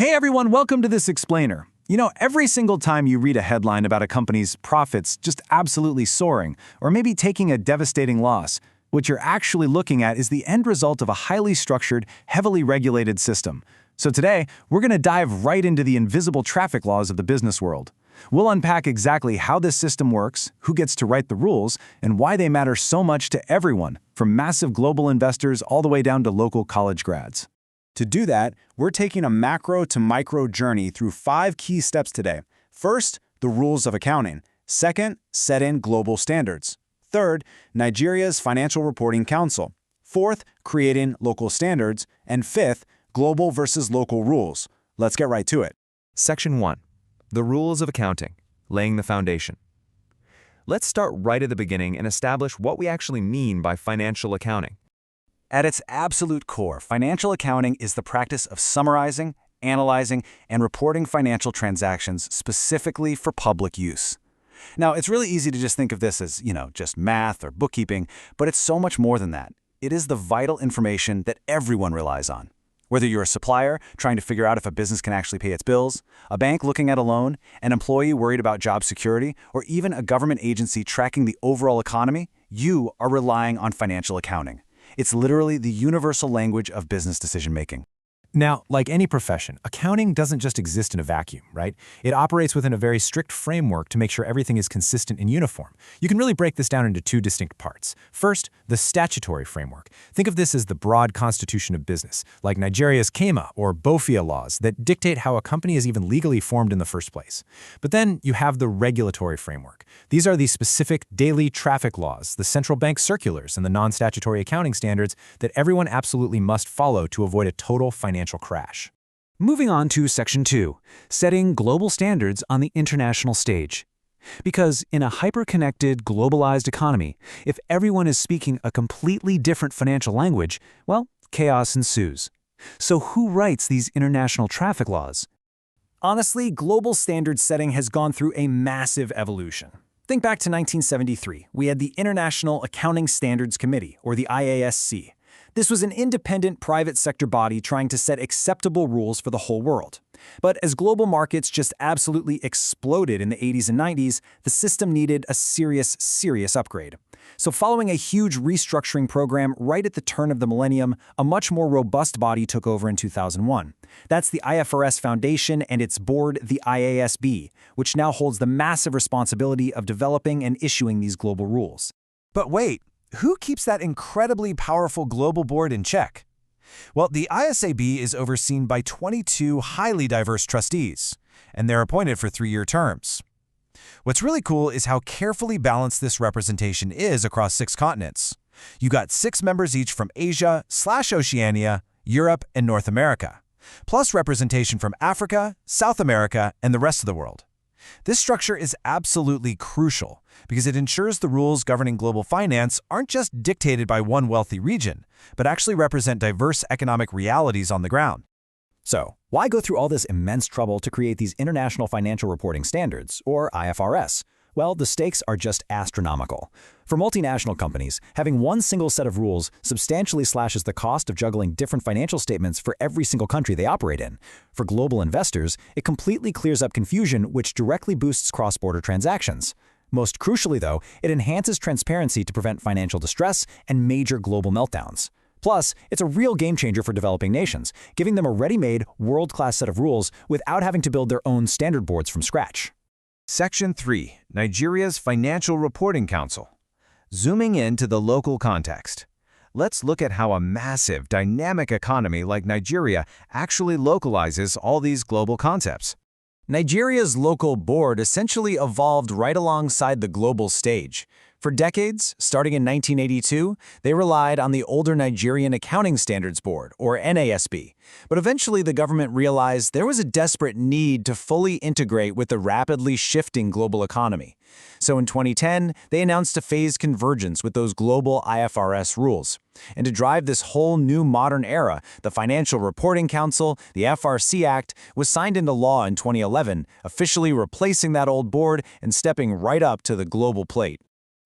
Hey everyone, welcome to this explainer. Every single time you read a headline about a company's profits just absolutely soaring, or maybe taking a devastating loss, what you're actually looking at is the end result of a highly structured, heavily regulated system. So today, we're going to dive right into the invisible traffic laws of the business world. We'll unpack exactly how this system works, who gets to write the rules, and why they matter so much to everyone, from massive global investors all the way down to local college grads. To do that, we're taking a macro to micro journey through 5 key steps today. First, the rules of accounting. Second, set in global standards. Third, Nigeria's Financial Reporting Council. Fourth, creating local standards. And fifth, global versus local rules. Let's get right to it. Section 1. The Rules of Accounting, laying the foundation. Let's start right at the beginning and establish what we actually mean by financial accounting. At its absolute core, financial accounting is the practice of summarizing, analyzing, and reporting financial transactions specifically for public use. Now, it's really easy to just think of this as, just math or bookkeeping, but it's so much more than that. It is the vital information that everyone relies on. Whether you're a supplier trying to figure out if a business can actually pay its bills, a bank looking at a loan, an employee worried about job security, or even a government agency tracking the overall economy, you are relying on financial accounting. It's literally the universal language of business decision-making. Now, like any profession, accounting doesn't just exist in a vacuum, right? It operates within a very strict framework to make sure everything is consistent and uniform. You can really break this down into 2 distinct parts. First, the statutory framework. Think of this as the broad constitution of business, like Nigeria's KEMA or BOFIA laws that dictate how a company is even legally formed in the first place. But then you have the regulatory framework. These are the specific daily traffic laws, the central bank circulars, and the non-statutory accounting standards that everyone absolutely must follow to avoid a total financial crash. Moving on to Section 2, setting global standards on the international stage. Because in a hyper-connected, globalized economy, if everyone is speaking a completely different financial language, well, chaos ensues. So who writes these international traffic laws? Honestly, global standard setting has gone through a massive evolution. Think back to 1973. We had the International Accounting Standards Committee, or the IASC. This was an independent private sector body trying to set acceptable rules for the whole world. But as global markets just absolutely exploded in the 80s and 90s, the system needed a serious upgrade. So following a huge restructuring program right at the turn of the millennium, a much more robust body took over in 2001. That's the IFRS Foundation and its board, the IASB, which now holds the massive responsibility of developing and issuing these global rules. But wait, who keeps that incredibly powerful global board in check? Well, the ISAB is overseen by 22 highly diverse trustees, and they're appointed for 3-year terms. What's really cool is how carefully balanced this representation is across 6 continents. You got 6 members each from Asia/Oceania, Europe, and North America, plus representation from Africa, South America, and the rest of the world. This structure is absolutely crucial because it ensures the rules governing global finance aren't just dictated by one wealthy region, but actually represent diverse economic realities on the ground. So, why go through all this immense trouble to create these International Financial Reporting Standards, or IFRS? Well, the stakes are just astronomical. For multinational companies, having one single set of rules substantially slashes the cost of juggling different financial statements for every single country they operate in. For global investors, it completely clears up confusion, which directly boosts cross-border transactions. Most crucially, though, it enhances transparency to prevent financial distress and major global meltdowns. Plus, it's a real game-changer for developing nations, giving them a ready-made, world-class set of rules without having to build their own standard boards from scratch. Section 3. Nigeria's Financial Reporting Council. Zooming into the local context. Let's look at how a massive, dynamic economy like Nigeria actually localizes all these global concepts. Nigeria's local board essentially evolved right alongside the global stage. For decades, starting in 1982, they relied on the older Nigerian Accounting Standards Board, or NASB. But eventually the government realized there was a desperate need to fully integrate with the rapidly shifting global economy. So in 2010, they announced a phased convergence with those global IFRS rules. And to drive this whole new modern era, the Financial Reporting Council, the FRC Act, was signed into law in 2011, officially replacing that old board and stepping right up to the global plate.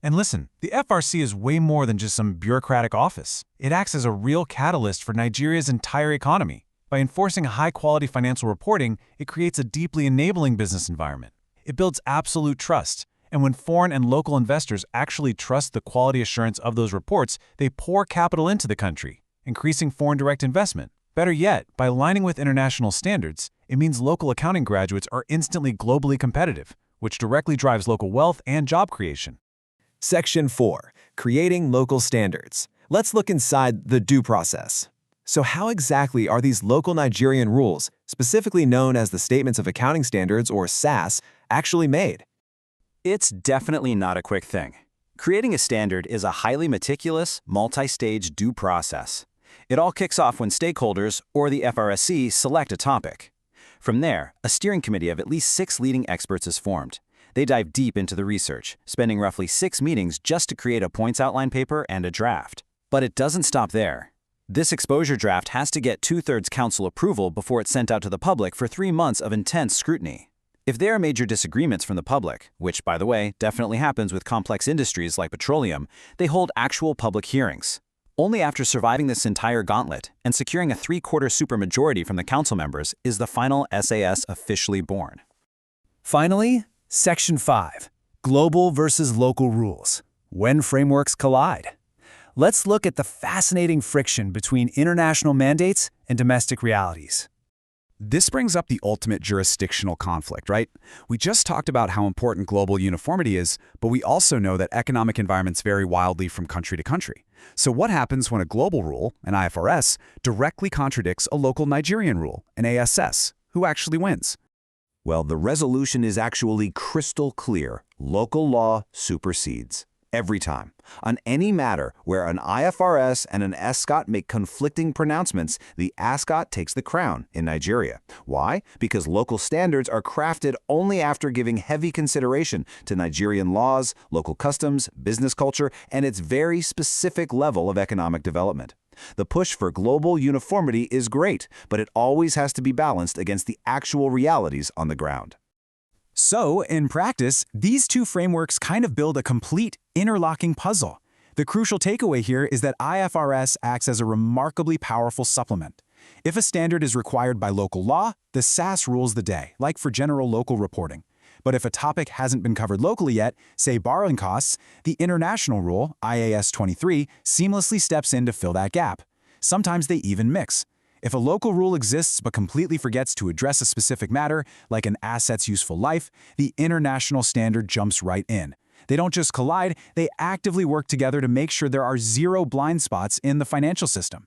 And listen, the FRC is way more than just some bureaucratic office. It acts as a real catalyst for Nigeria's entire economy. By enforcing high-quality financial reporting, it creates a deeply enabling business environment. It builds absolute trust, and when foreign and local investors actually trust the quality assurance of those reports, they pour capital into the country, increasing foreign direct investment. Better yet, by aligning with international standards, it means local accounting graduates are instantly globally competitive, which directly drives local wealth and job creation. Section 4. Creating local standards. Let's look inside the due process. So how exactly are these local Nigerian rules, specifically known as the Statements of Accounting Standards or SAS, actually made? It's definitely not a quick thing. Creating a standard is a highly meticulous, multi-stage due process. It all kicks off when stakeholders, or the FRSC, select a topic. From there, a steering committee of at least 6 leading experts is formed. They dive deep into the research, spending roughly 6 meetings just to create a points outline paper and a draft. But it doesn't stop there. This exposure draft has to get 2/3 council approval before it's sent out to the public for 3 months of intense scrutiny. If there are major disagreements from the public, which, by the way, definitely happens with complex industries like petroleum, they hold actual public hearings. Only after surviving this entire gauntlet and securing a 3/4 supermajority from the council members is the final SAS officially born. Finally, Section 5. Global versus local rules. When frameworks collide. Let's look at the fascinating friction between international mandates and domestic realities. This brings up the ultimate jurisdictional conflict, right? We just talked about how important global uniformity is, but we also know that economic environments vary wildly from country to country. So what happens when a global rule, an IFRS, directly contradicts a local Nigerian rule, an ASS? Who actually wins? Well, the resolution is actually crystal clear. Local law supersedes. Every time. On any matter where an IFRS and an SCOT make conflicting pronouncements, the ASCOT takes the crown in Nigeria. Why? Because local standards are crafted only after giving heavy consideration to Nigerian laws, local customs, business culture, and its very specific level of economic development. The push for global uniformity is great, but it always has to be balanced against the actual realities on the ground. So, in practice, these two frameworks kind of build a complete interlocking puzzle. The crucial takeaway here is that IFRS acts as a remarkably powerful supplement. If a standard is required by local law, the SAS rules the day, like for general local reporting. But if a topic hasn't been covered locally yet, say borrowing costs, the international rule, IAS 23, seamlessly steps in to fill that gap. Sometimes they even mix. If a local rule exists but completely forgets to address a specific matter, like an asset's useful life, the international standard jumps right in. They don't just collide, they actively work together to make sure there are zero blind spots in the financial system.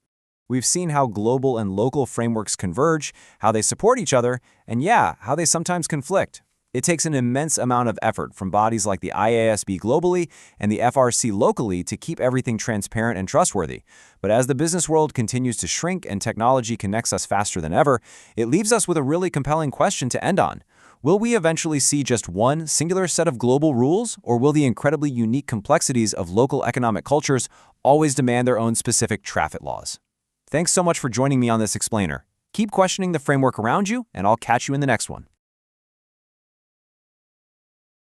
We've seen how global and local frameworks converge, how they support each other, and how they sometimes conflict. It takes an immense amount of effort from bodies like the IASB globally and the FRC locally to keep everything transparent and trustworthy. But as the business world continues to shrink and technology connects us faster than ever, it leaves us with a really compelling question to end on. Will we eventually see just one singular set of global rules, or will the incredibly unique complexities of local economic cultures always demand their own specific traffic laws? Thanks so much for joining me on this explainer. Keep questioning the framework around you, and I'll catch you in the next one.